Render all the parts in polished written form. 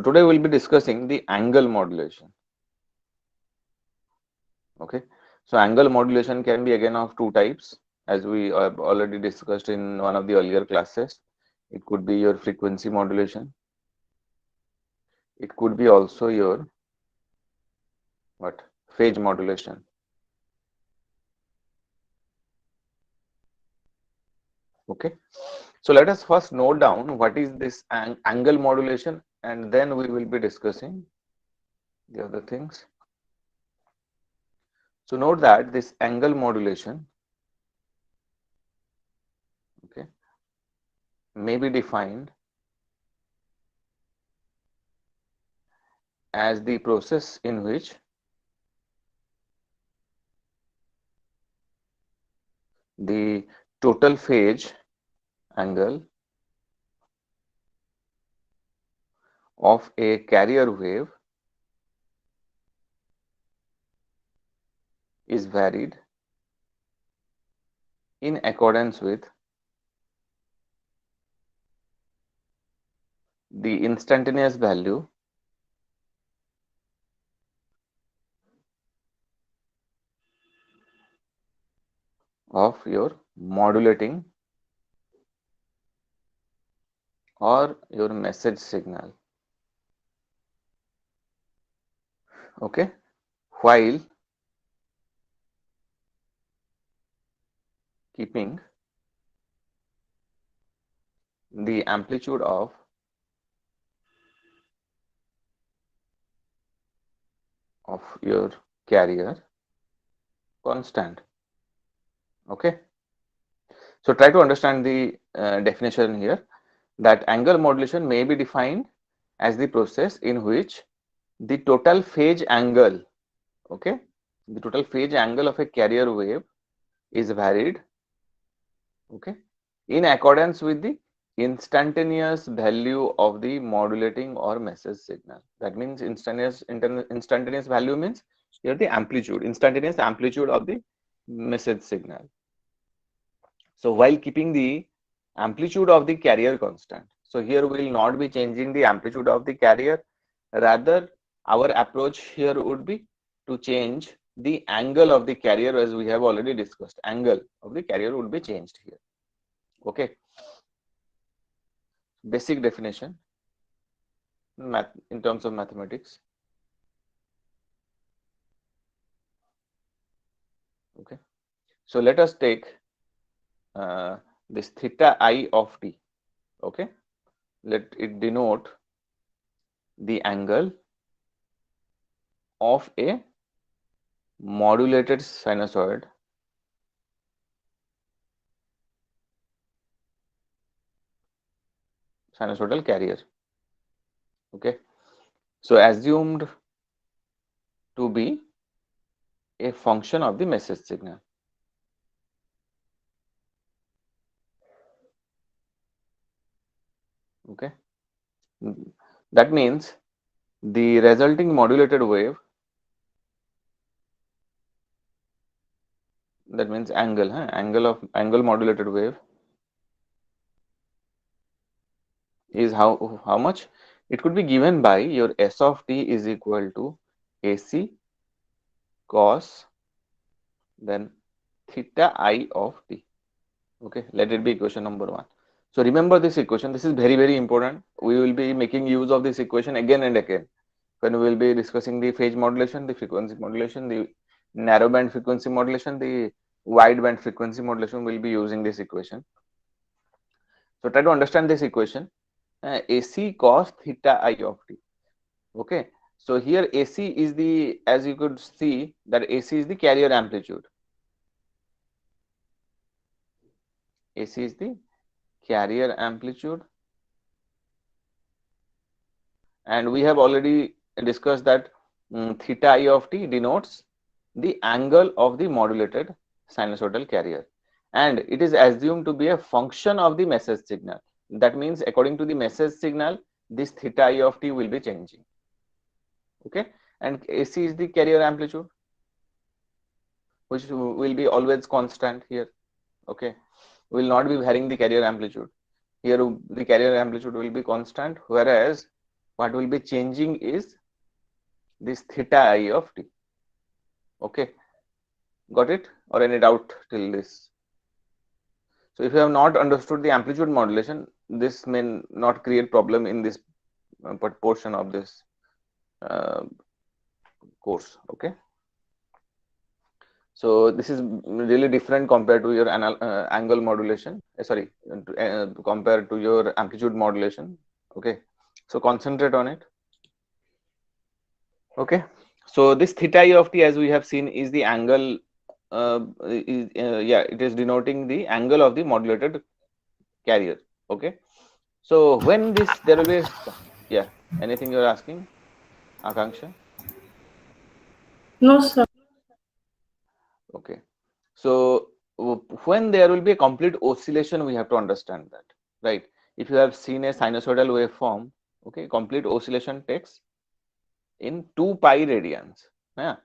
today we'll be discussing the angle modulation. Okay, so angle modulation can be again of two types, as we have already discussed in one of the earlier classes. It could be your frequency modulation. It could be also your what phase modulation. Okay, so let us first note down what is this angle modulation, and then we will be discussing the other things. So note that this angle modulation, okay, may be defined as the process in which the total phase angle of a carrier wave is varied in accordance with the instantaneous value of your modulating or your message signal. Okay, while keeping the amplitude of your carrier constant. Okay, so try to understand the definition here, that angle modulation may be defined as the process in which the total phase angle, okay, the total phase angle of a carrier wave is varied, okay, in accordance with the instantaneous value of the modulating or message signal. That means instantaneous value means here the amplitude, instantaneous amplitude of the message signal. So while keeping the amplitude of the carrier constant, so here we will not be changing the amplitude of the carrier, rather our approach here would be to change the angle of the carrier, as we have already discussed. Angle of the carrier would be changed here. Okay, basic definition in terms of mathematics. Okay, so let us take this theta I of t. Okay, let it denote the angle of a modulated sinusoidal carrier. Okay, so assumed to be a function of the message signal. Okay, that means the resulting modulated wave, that means angle modulated wave is how much? It could be given by your S of t is equal to AC cos then theta I of t. Okay, let it be equation number 1. So remember this equation. This is very important. We will be making use of this equation again and again when we will be discussing the phase modulation, the frequency modulation, the narrow band frequency modulation, the wide band frequency modulation. We will be using this equation. So try to understand this equation. AC cos theta I of t. Okay, so here AC is the, as you could see, that AC is the carrier amplitude. AC is the carrier amplitude, and we have already discussed that theta I of t denotes the angle of the modulated sinusoidal carrier, and it is assumed to be a function of the message signal. That means according to the message signal, this theta I of t will be changing. Okay, and AC is the carrier amplitude, which will be always constant here. Okay, we will not be varying the carrier amplitude. Here the carrier amplitude will be constant, whereas what will be changing is this theta I of t. Okay, got it? Or any doubt till this? So if you have not understood the amplitude modulation, this may not create problem in this portion of this uh, course. Okay, so this is really different compared to your angle modulation. Sorry, compared to your amplitude modulation. Okay, so concentrate on it. Okay, so this theta I of t, as we have seen, is the angle. Yeah, it is denoting the angle of the modulated carrier. Okay, so when this there will be yeah, anything you're asking, Akanksha? No, sir. Okay, so when there will be a complete oscillation, we have to understand that, right? If you have seen a sinusoidal waveform, okay, complete oscillation takes in 2 pi radians. Yeah,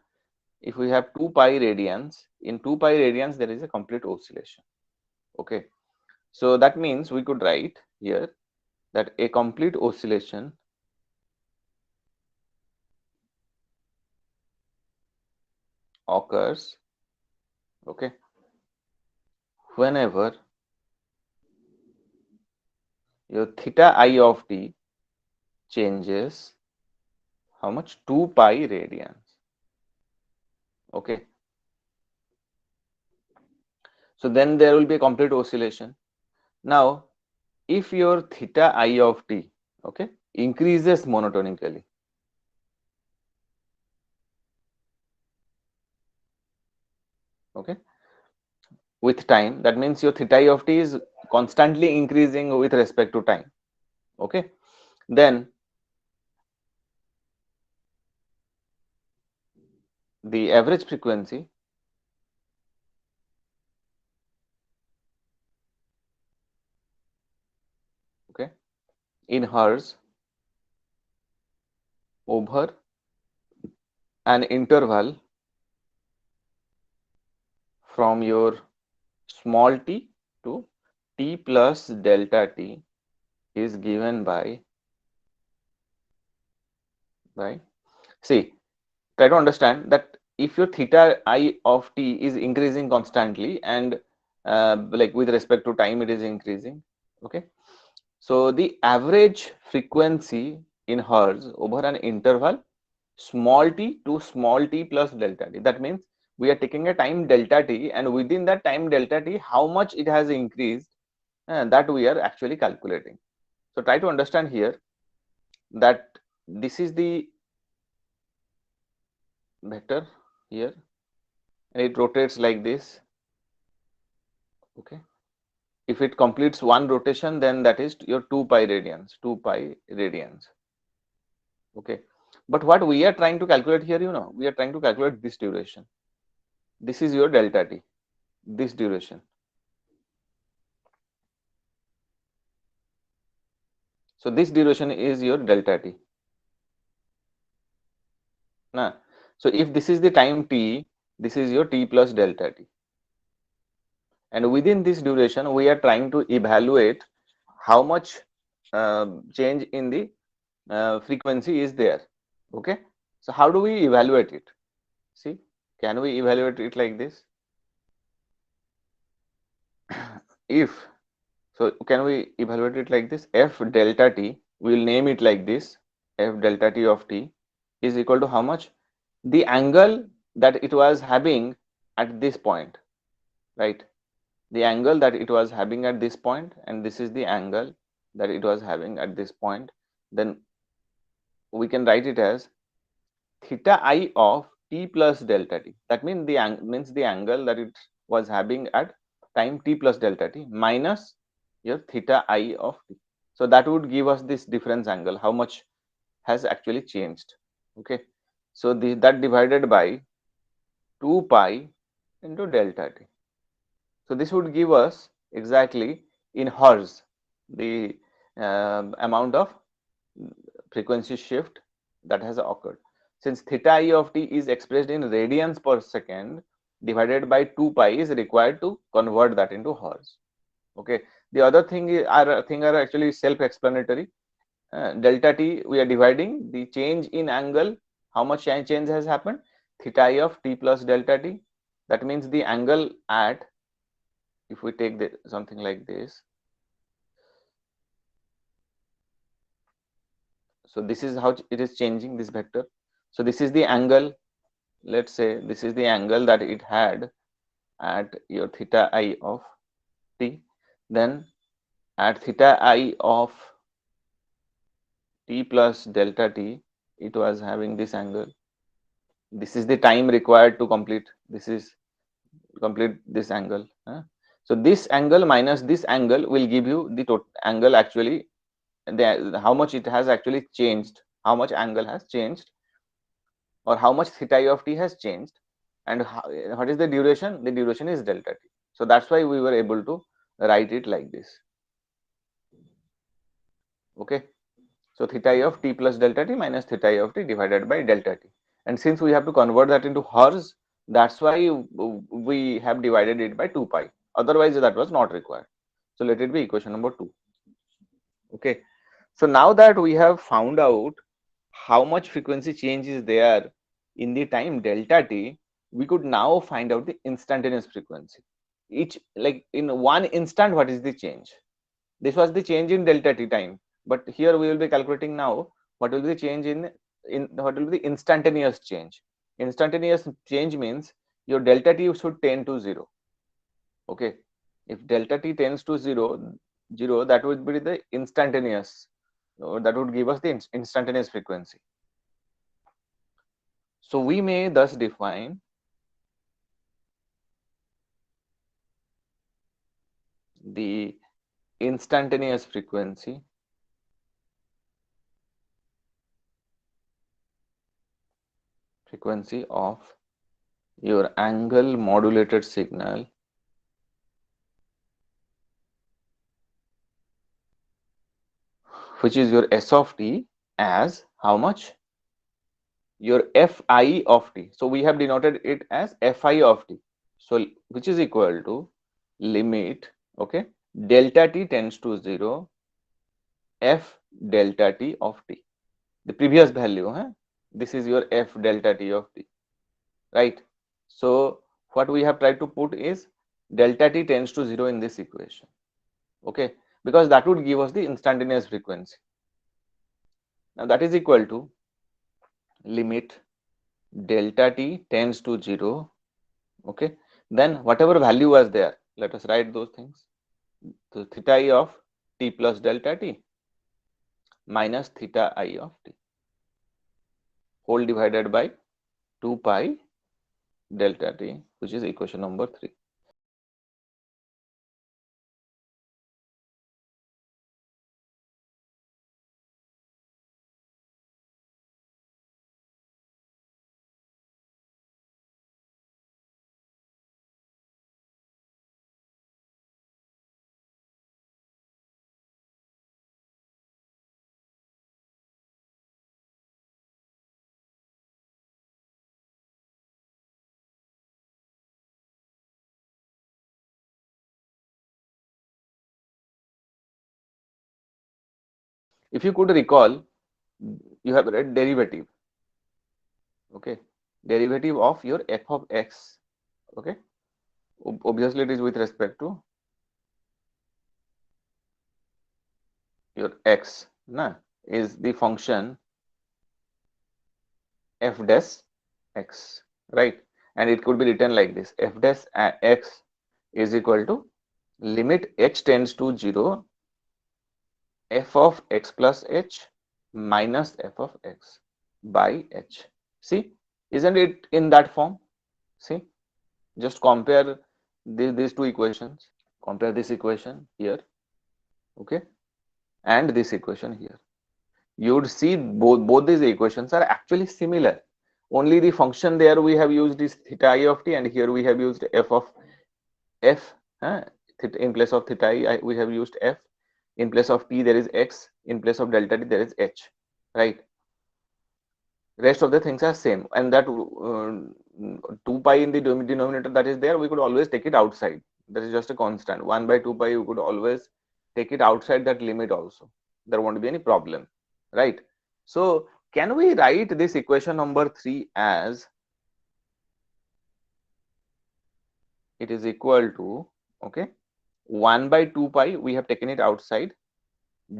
if we have 2 pi radians, in 2 pi radians there is a complete oscillation. Okay, so that means we could write here that a complete oscillation occurs, okay, whenever your theta I of t changes how much? 2 pi radians. Okay, so then there will be a complete oscillation. Now if your theta I of t, okay, increases monotonically, okay, with time, that means your theta I of t is constantly increasing with respect to time. Okay, then the average frequency, okay, in hertz over an interval from your small t to t plus delta t is given by see, try to understand that if your theta I of t is increasing constantly and like with respect to time it is increasing, okay, so the average frequency in hertz over an interval small t to small t plus delta t, that means we are taking a time delta t, and within that time delta t how much it has increased, that we are actually calculating. So try to understand here that this is the vector here and it rotates like this. Okay, if it completes one rotation, then that is your 2 pi radians, 2 pi radians. Okay, but what we are trying to calculate here, we are trying to calculate this duration. This is your delta t, this duration. So this duration is your delta t. Nah. So if this is the time t, this is your t plus delta t. And within this duration, we are trying to evaluate how much change in the frequency is there. Okay, so how do we evaluate it? See, can we evaluate it like this? If so, can we evaluate it like this? F delta t, we will name it like this. F delta t of t is equal to how much? The angle that it was having at this point, right? The angle that it was having at this point, and this is the angle that it was having at this point. Then we can write it as theta I of t plus delta t. That means the angle that it was having at time t plus delta t minus your theta I of t. So that would give us this difference angle, how much has actually changed. Okay, so that divided by 2 pi into delta t. So this would give us exactly in hertz the amount of frequency shift that has occurred. Since theta I of t is expressed in radians per second, divided by 2 pi is required to convert that into hertz. Okay. The other thing are actually self-explanatory. delta t, we are dividing the change in angle. How much change has happened? Theta I of t plus delta t. That means the angle at, if we take something like this, so this is how it is changing, this vector. So this is the angle, let's say this is the angle that it had at your theta I of t. Then at theta I of t plus delta t, it was having this angle. This is the time required to complete this angle. So this angle minus this angle will give you the total angle, actually how much it has actually changed, how much angle has changed, or how much theta I of t has changed, and what is the duration? The duration is delta t. So that's why we were able to write it like this. Okay, so theta I of t plus delta t minus theta I of t divided by delta t. And since we have to convert that into hertz, that's why we have divided it by 2 pi. Otherwise, that was not required. So let it be equation number 2. Okay. So now that we have found out how much frequency change is there in the time delta t, we could now find out the instantaneous frequency. Each, like in one instant, what is the change? This was the change in delta t time, but here we will be calculating now what will be the change in what will be the instantaneous change. Instantaneous change means your delta t should tend to 0. Okay, if delta t tends to 0, that would be the instantaneous, that would give us the instantaneous frequency. So we may thus define the instantaneous frequency of your angle modulated signal which is your S of t as how much? Your Fi of t. So we have denoted it as Fi of t. So which is equal to limit, okay, delta t tends to 0, F delta t of t. The previous value, this is your F delta t of t, right? So what we have tried to put is delta t tends to 0 in this equation, okay, because that would give us the instantaneous frequency. Now that is equal to limit delta t tends to 0, okay, then whatever value was there, let us write those things. So theta I of t plus delta t minus theta I of t whole divided by 2 pi delta t, which is equation number 3. If you could recall, you have read derivative, okay, derivative of your f of x, okay, obviously it is with respect to your x, is the function f dash x, right? And it could be written like this: f dash x is equal to limit h tends to 0, f of x plus h minus f of x by h. See, isn't it in that form? See, just compare these two equations. Compare this equation here, okay, and this equation here. You would see both these equations are actually similar. Only the function there we have used is theta I of t, and here we have used f of f. In place of theta I, we have used f. In place of t, there is x. In place of delta t, there is h. Right. Rest of the things are same, and that 2 pi in the denominator that is there, we could always take it outside. That is just a constant. 1 by 2 pi, you could always take it outside that limit also. There won't be any problem. right? So can we write this equation number 3 as it is equal to, okay, 1 by 2 pi, we have taken it outside,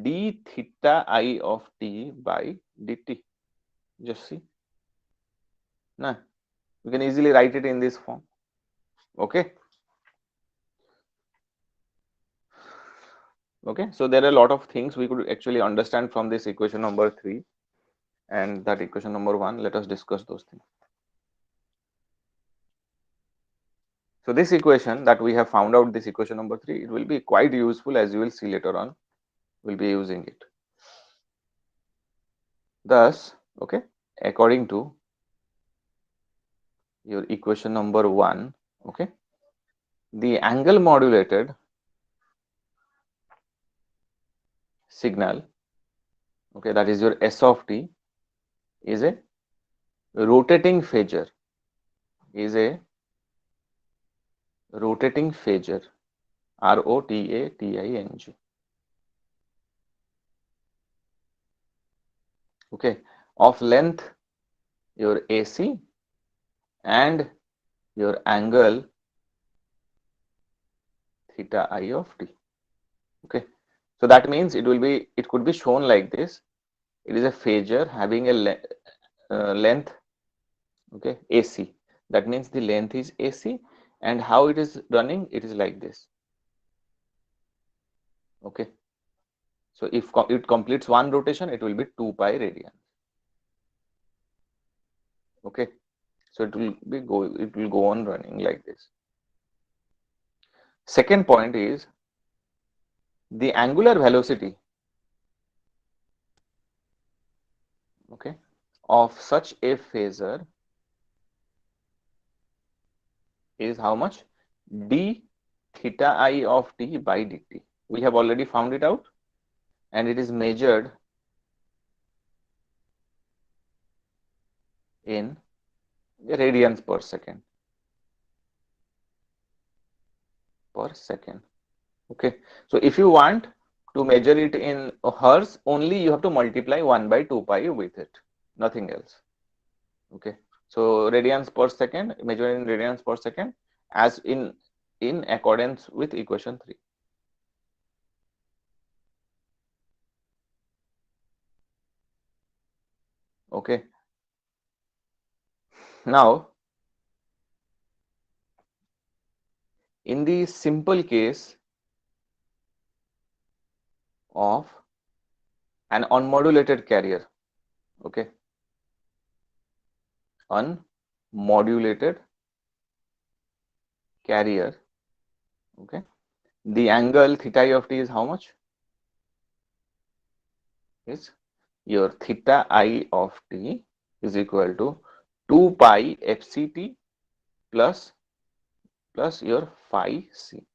d theta I of t by dt. Just see, nah, we can easily write it in this form, okay. Okay, so there are a lot of things we could actually understand from this equation number 3 and that equation number 1. Let us discuss those things. So this equation that we have found out, this equation number 3, it will be quite useful, as you will see later on. We'll be using it. Thus, okay, according to your equation number 1, okay, the angle modulated signal, okay, that is your S of t, is a rotating phasor, is a rotating phasor, ROTATING, okay, of length your AC and your angle theta I of t, okay. So that means it will be, it could be shown like this. It is a phasor having a length, okay, AC. That means the length is AC, and how it is running, it is like this, okay. So if it completes one rotation, it will be 2 pi radian, okay. So it will go on running like this. Second point is the angular velocity, okay, of such a phasor is how much? D theta I of t by dt. We have already found it out, and it is measured in radians per second. Okay. So if you want to measure it in hertz, only you have to multiply 1 by 2 pi with it, nothing else. Okay. So radians per second, measured in radians per second, as in accordance with equation 3. Okay. Now, in the simple case of an unmodulated carrier, okay, unmodulated carrier, okay, the angle theta I of t is how much? Is your theta I of t is equal to 2 pi fct plus your phi c,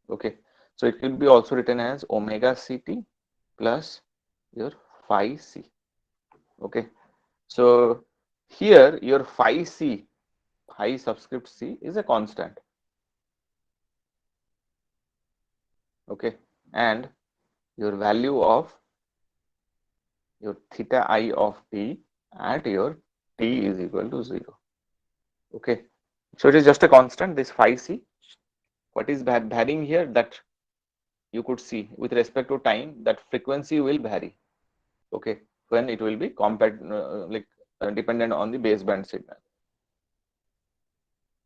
okay. So it could be also written as omega ct plus your phi c, okay. So here your phi c, phi subscript c, is a constant, okay, and your value of your theta I of t at your t is equal to 0, okay. So it is just a constant, this phi c. What is varying here, that you could see with respect to time, that frequency will vary, okay, when it will be dependent on the baseband signal.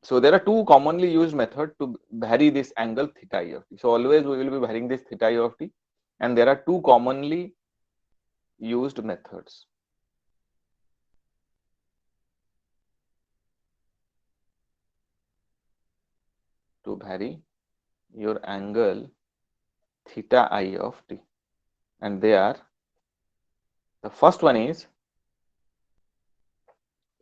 So there are two commonly used methods to vary this angle theta I of t. So always we will be varying this theta I of t, and there are two commonly used methods. To vary your angle theta I of t, and they are, the first one is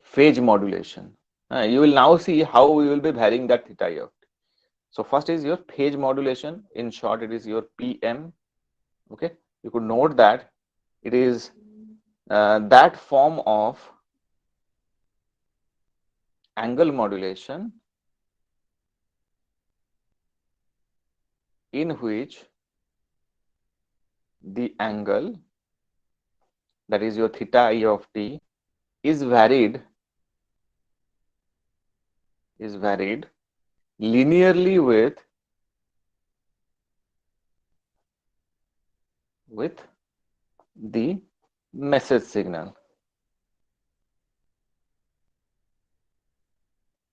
phase modulation. You will now see how we will be varying that theta I of t. So first is your phase modulation. In short, it is your PM. Okay, you could note that it is that form of angle modulation in which the angle that is your theta I of t, is varied linearly with the message signal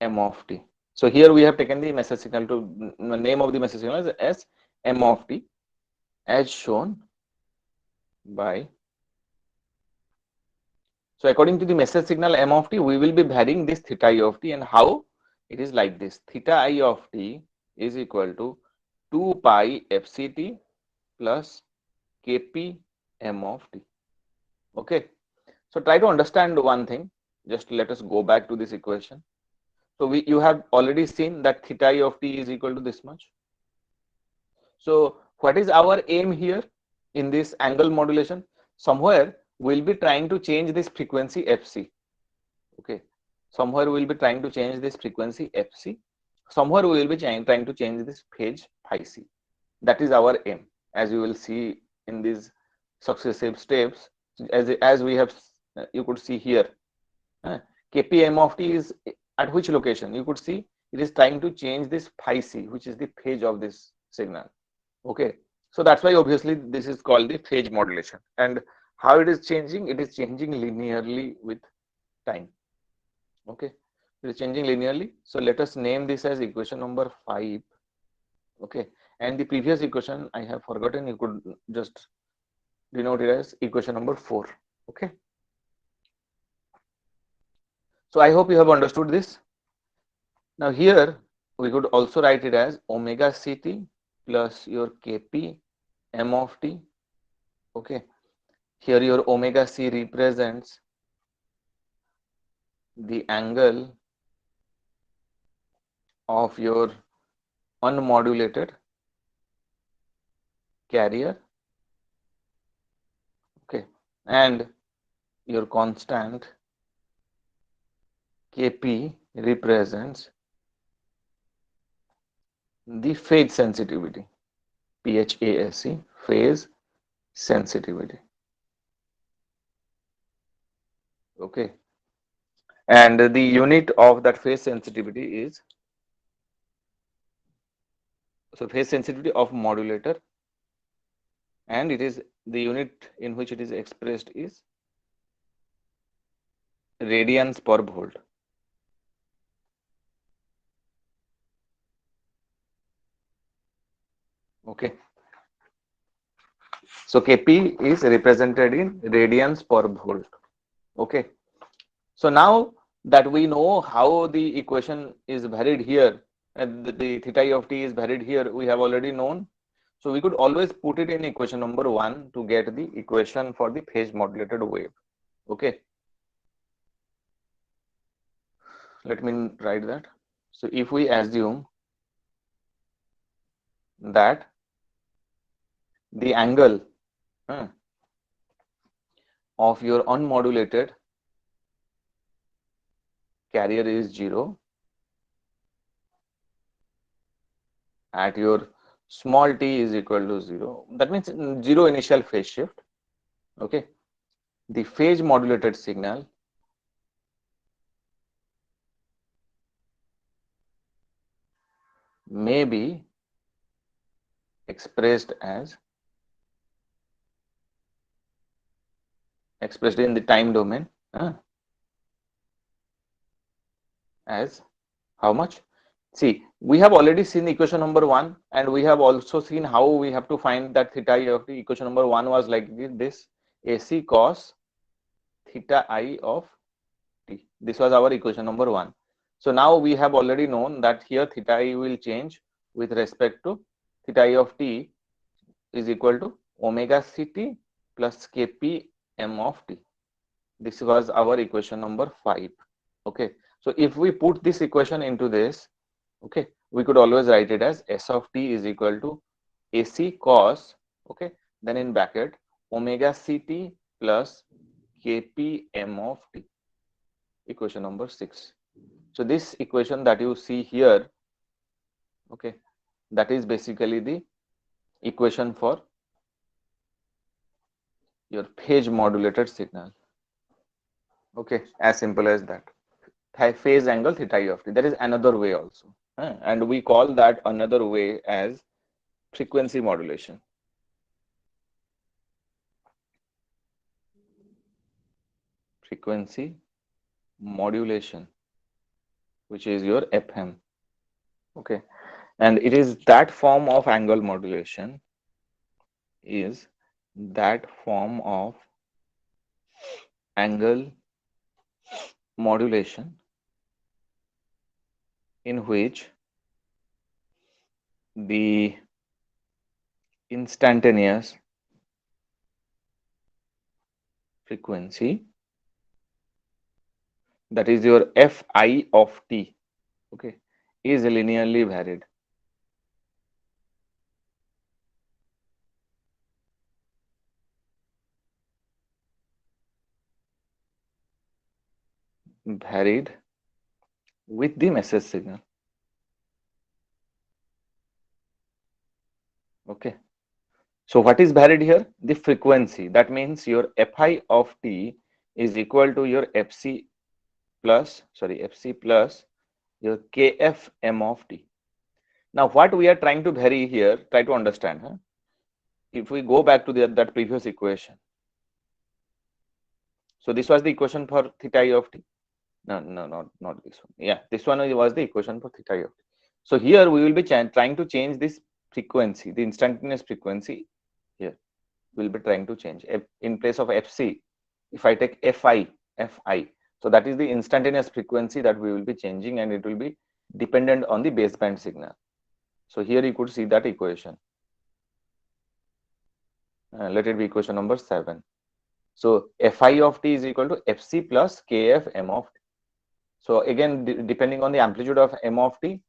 m of t. So here we have taken the message signal to name of the message signal as m of t, as shown by. So according to the message signal m of t, we will be varying this theta I of t, and how it is like this: theta I of t is equal to 2 pi fct plus kp m of t. Okay. So try to understand one thing. Just let us go back to this equation. So you have already seen that theta I of t is equal to this much. So what is our aim here in this angle modulation? Somewhere we'll be trying to change this frequency fc. Okay. Somewhere we'll be trying to change this frequency fc. Somewhere we will be trying to change this phase phi c. That is our aim, as you will see in these successive steps. As we have, you could see here, kpm of t is at which location? You could see it is trying to change this phi c, which is the phase of this signal. Okay, so that's why obviously this is called the phase modulation. And how it is changing? It is changing linearly with time. Okay, it is changing linearly. So let us name this as equation number 5. Okay, and the previous equation I have forgotten. You could just denote it as equation number 4. Okay, so I hope you have understood this. Now here we could also write it as omega ct plus your kp m of t. Okay, here your omega c represents the angle of your unmodulated carrier. Okay, and your constant kp represents the phase sensitivity, PHASE, phase sensitivity. Okay, and the unit of that phase sensitivity is, so phase sensitivity of modulator, and it is the unit in which it is expressed is radians per volt. Okay, so kp is represented in radians per volt. Okay, so now that we know how the equation is varied here, and the theta I of t is varied here, we have already known. So we could always put it in equation number 1 to get the equation for the phase modulated wave. Okay, let me write that. So if we assume that the angle of your unmodulated carrier is 0 at your small t is equal to 0, that means 0 initial phase shift. Okay, the phase modulated signal may be expressed in the time domain as how much? See, we have already seen equation number 1, and we have also seen how we have to find that theta I of t. Equation number 1 was like this: AC cos theta I of t. This was our equation number 1. So now we have already known that here theta I will change with respect to theta I of t is equal to omega ct plus kp m of t. This was our equation number 5. Okay, so if we put this equation into this, okay, we could always write it as S of t is equal to AC cos, okay, then in bracket omega ct plus kp m of t, equation number 6. So this equation that you see here, okay, that is basically the equation for your phase modulated signal. Okay, as simple as that. Phase angle theta I of t. There is another way also, and we call that another way as frequency modulation. Frequency modulation, which is your FM. Okay, and it is that form of angle modulation, is that form of angle modulation in which the instantaneous frequency, that is your Fi of t, okay, is linearly varied. Varied with the message signal. Okay. So what is varied here? The frequency. That means your Fi of t is equal to your Fc plus your Kf m of t. Now what we are trying to vary here, try to understand. If we go back to that previous equation. So this was the equation for theta I of t. No, not this one. Yeah, this one was the equation for theta I of t. So here we will be trying to change this frequency, the instantaneous frequency here. We'll be trying to change. In place of Fc, if I take Fi, so that is the instantaneous frequency that we will be changing, and it will be dependent on the baseband signal. So here you could see that equation. Let it be equation number 7. So Fi of t is equal to Fc plus Kf m of t. So again, depending on the amplitude of m of t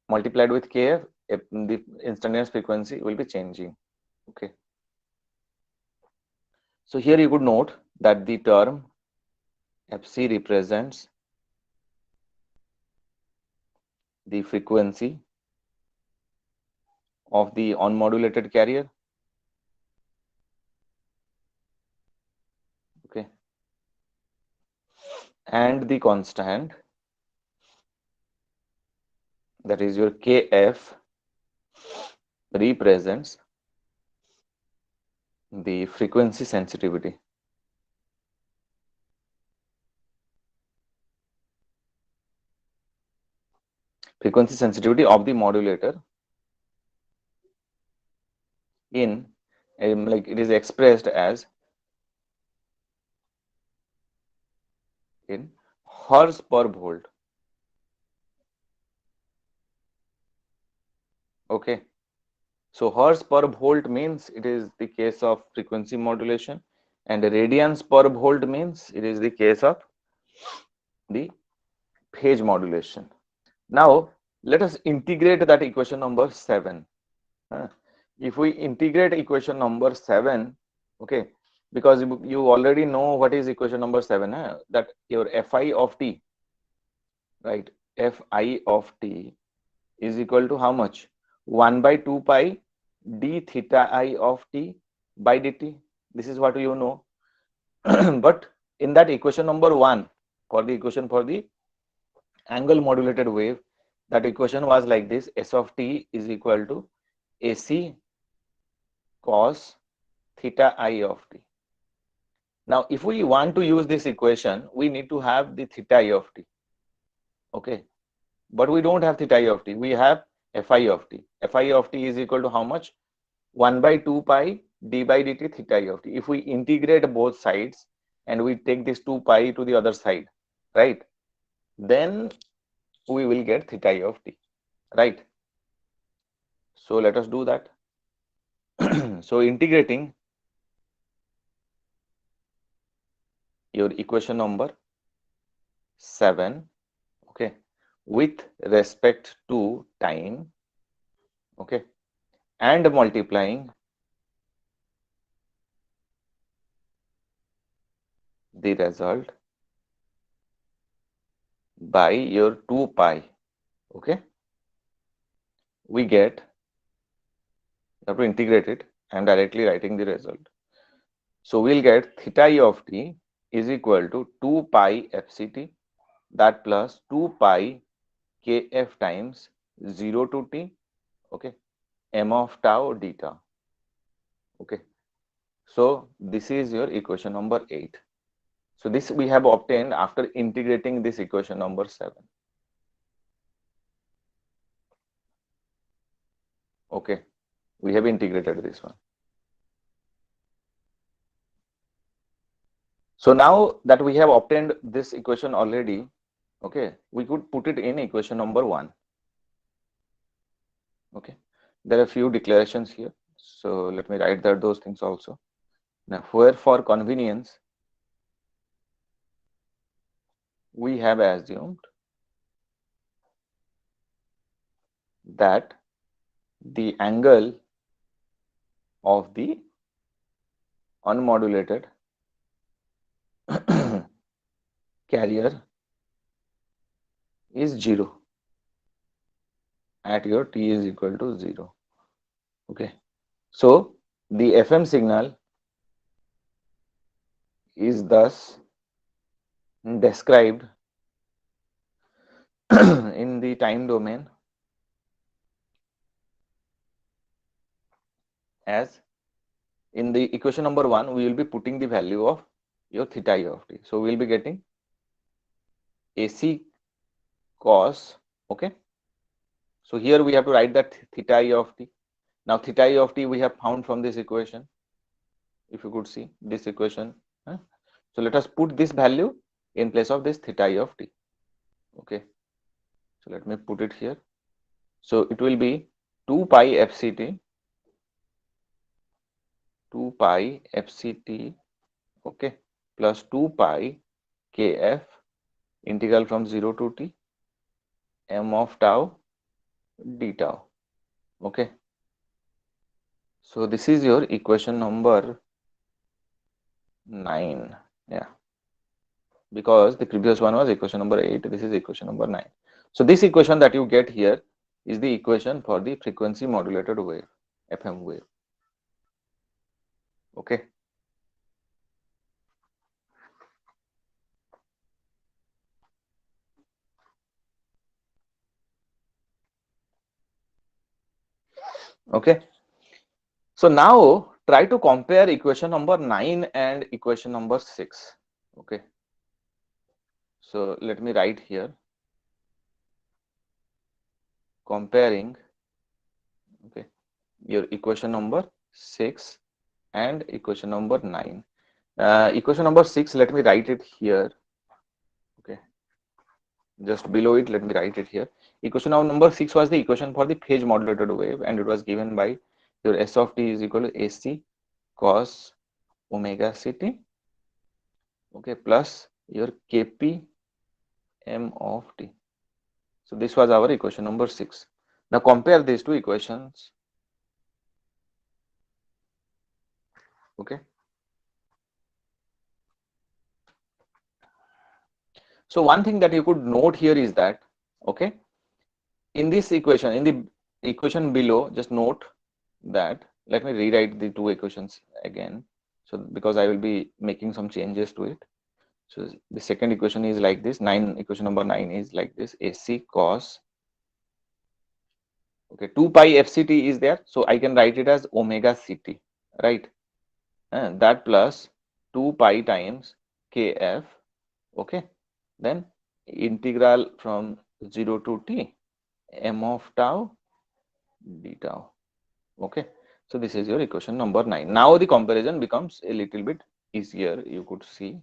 multiplied with Kf, the instantaneous frequency will be changing. Okay. So here you could note that the term Fc represents the frequency of the unmodulated carrier. Okay. And the constant, that is your Kf, represents the frequency sensitivity. Frequency sensitivity of the modulator in like it is expressed as in hertz per volt. Okay. So hertz per volt means it is the case of frequency modulation, and radians per volt means it is the case of the phase modulation. Now let us integrate that equation number 7. If we integrate equation number 7, okay, because you already know what is equation number 7, that your Fi of t, right, Fi of t is equal to how much? 1 by 2 pi d theta I of t by dt. This is what you know. But in that equation number 1, for the equation for the angle modulated wave, that equation was like this: S of t is equal to AC cos theta I of t. Now, if we want to use this equation, we need to have the theta I of t. Okay, but we don't have theta I of t. We have Fi of t. Fi of t is equal to how much? 1 by 2 pi d by dt theta I of t. If we integrate both sides and we take this 2 pi to the other side, right, then we will get theta I of t, right? So let us do that. So integrating your equation number 7, okay, with respect to time, okay, and multiplying the result by your 2 pi, okay, we get, you have to integrate it. I am directly writing the result. So we'll get theta e of t is equal to 2 pi fct, that plus 2 pi kf times 0 to t, okay, m of tau deta. Okay, so this is your equation number 8. So this we have obtained after integrating this equation number 7. Okay, we have integrated this one. So now that we have obtained this equation already, okay, we could put it in equation number 1. Okay, there are a few declarations here, so let me write that those things also. Now, where for convenience, we have assumed that the angle of the unmodulated carrier is 0 at your t is equal to 0. Okay, so the FM signal is thus described in the time domain as, in the equation number 1, we will be putting the value of your theta e of t. So we will be getting AC cos, okay. So here we have to write that theta e of t. Now theta e of t we have found from this equation. If you could see this equation, huh? So let us put this value in place of this theta e of t. Okay, so let me put it here. So it will be 2 pi fct, 2 pi fct, okay, plus 2 pi kf integral from 0 to t m of tau d tau. Okay, so this is your equation number 9. Yeah, because the previous one was equation number 8, this is equation number 9. So this equation that you get here is the equation for the frequency modulated wave, FM wave. Okay, okay. So now try to compare equation number 9 and equation number 6. Okay, so let me write here, comparing, okay, your equation number 6 and equation number 9. Equation number 6, let me write it here. Okay, just below it, let me write it here. Equation number 6 was the equation for the phase modulated wave, and it was given by your S of t is equal to AC cos omega ct, okay, plus your Kp m of t. So this was our equation number 6. Now compare these two equations. Okay, so one thing that you could note here is that, okay, in this equation, in the equation below, just note that, let me rewrite the two equations again, so because I will be making some changes to it. So the second equation is like this, equation number 9 is like this, AC cos, okay, 2 pi fct is there, so I can write it as omega ct, right, and that plus 2 pi times kf, okay, then integral from 0 to t m of tau d tau. Okay, so this is your equation number 9. Now the comparison becomes a little bit easier, you could see.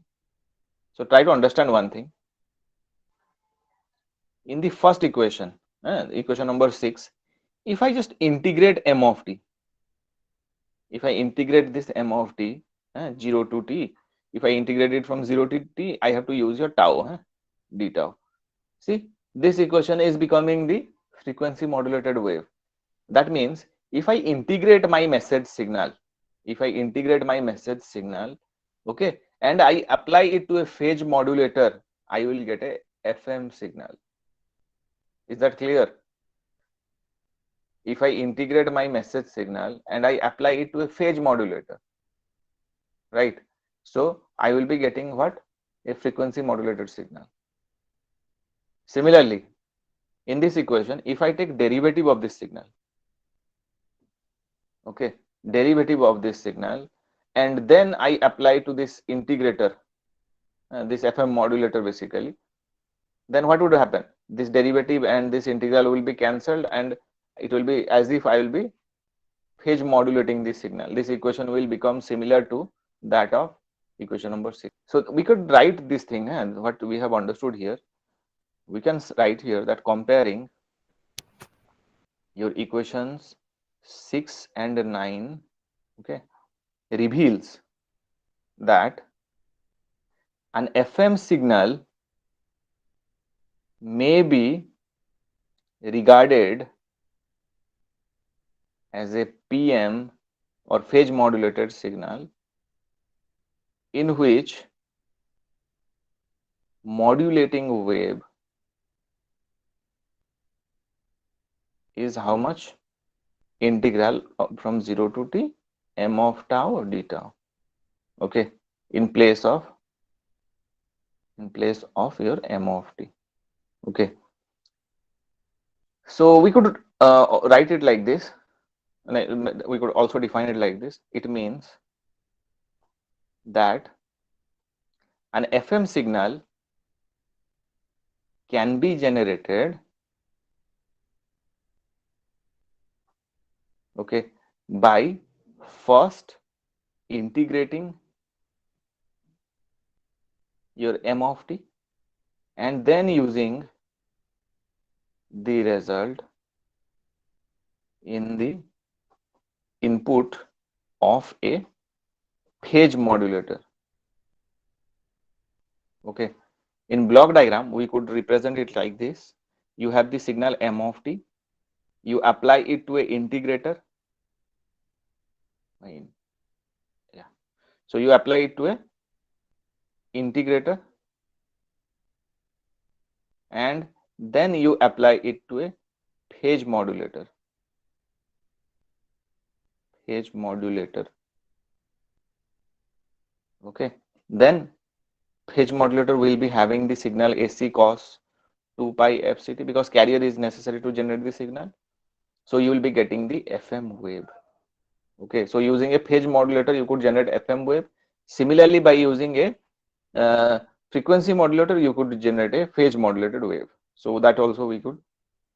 So try to understand one thing. In the first equation, equation number 6, if I just integrate m of t, if I integrate this m of t, 0 to t, if I integrate it from 0 to t, I have to use your tau, d tau. See, this equation is becoming the frequency modulated wave. That means if I integrate my message signal, okay, and I apply it to a phase modulator, I will get a FM signal. Is that clear? If I integrate my message signal and I apply it to a phase modulator, right? So I will be getting what? A frequency modulated signal. Similarly, in this equation, if I take derivative of this signal, okay, derivative of this signal, and then I apply to this integrator, this FM modulator basically, then what would happen? This derivative and this integral will be cancelled, and it will be as if I will be phase modulating this signal. This equation will become similar to that of equation number 6. So we could write this thing, and what we have understood here, we can write here that comparing your equations 6 and 9, okay, reveals that an FM signal may be regarded as a PM or phase modulated signal in which modulating wave is how much? Integral from 0 to t m of tau or d tau, okay, in place of your m of t, okay. So we could write it like this, and we could also define it like this. It means that an FM signal can be generated, okay, by first integrating your m of t and then using the result in the input of a phase modulator, okay. In block diagram, we could represent it like this. You have the signal m of t, you apply it to a integrator, yeah, so you apply it to a integrator and then you apply it to a phase modulator, okay. Then phase modulator will be having the signal AC cos 2 pi FCT because carrier is necessary to generate the signal. So you will be getting the FM wave, okay. So using a phase modulator, you could generate FM wave. Similarly, by using a frequency modulator, you could generate a phase modulated wave. So that also we could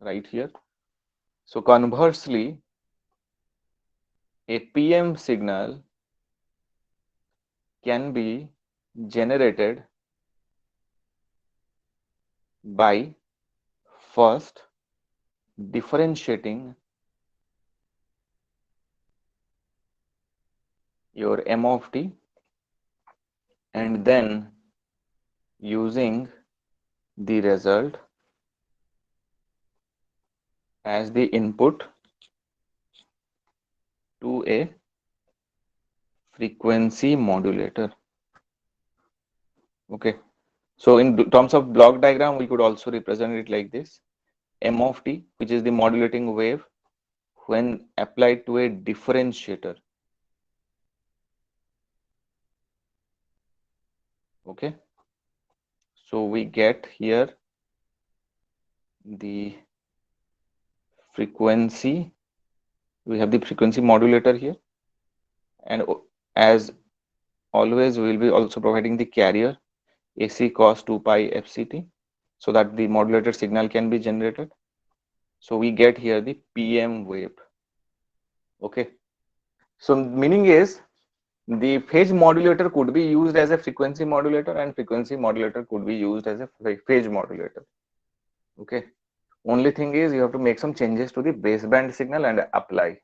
write here. So conversely, a PM signal can be generated by first differentiating your m of t and then using the result as the input to a frequency modulator, okay. So in terms of block diagram, we could also represent it like this: m of t, which is the modulating wave when applied to a differentiator, okay. So we get here the frequency, we have the frequency modulator here, and as always we will be also providing the carrier AC cos 2 pi FCT so that the modulated signal can be generated. So we get here the PM wave, okay. So meaning is the phase modulator could be used as a frequency modulator and frequency modulator could be used as a phase modulator, okay. Only thing is you have to make some changes to the baseband signal and apply.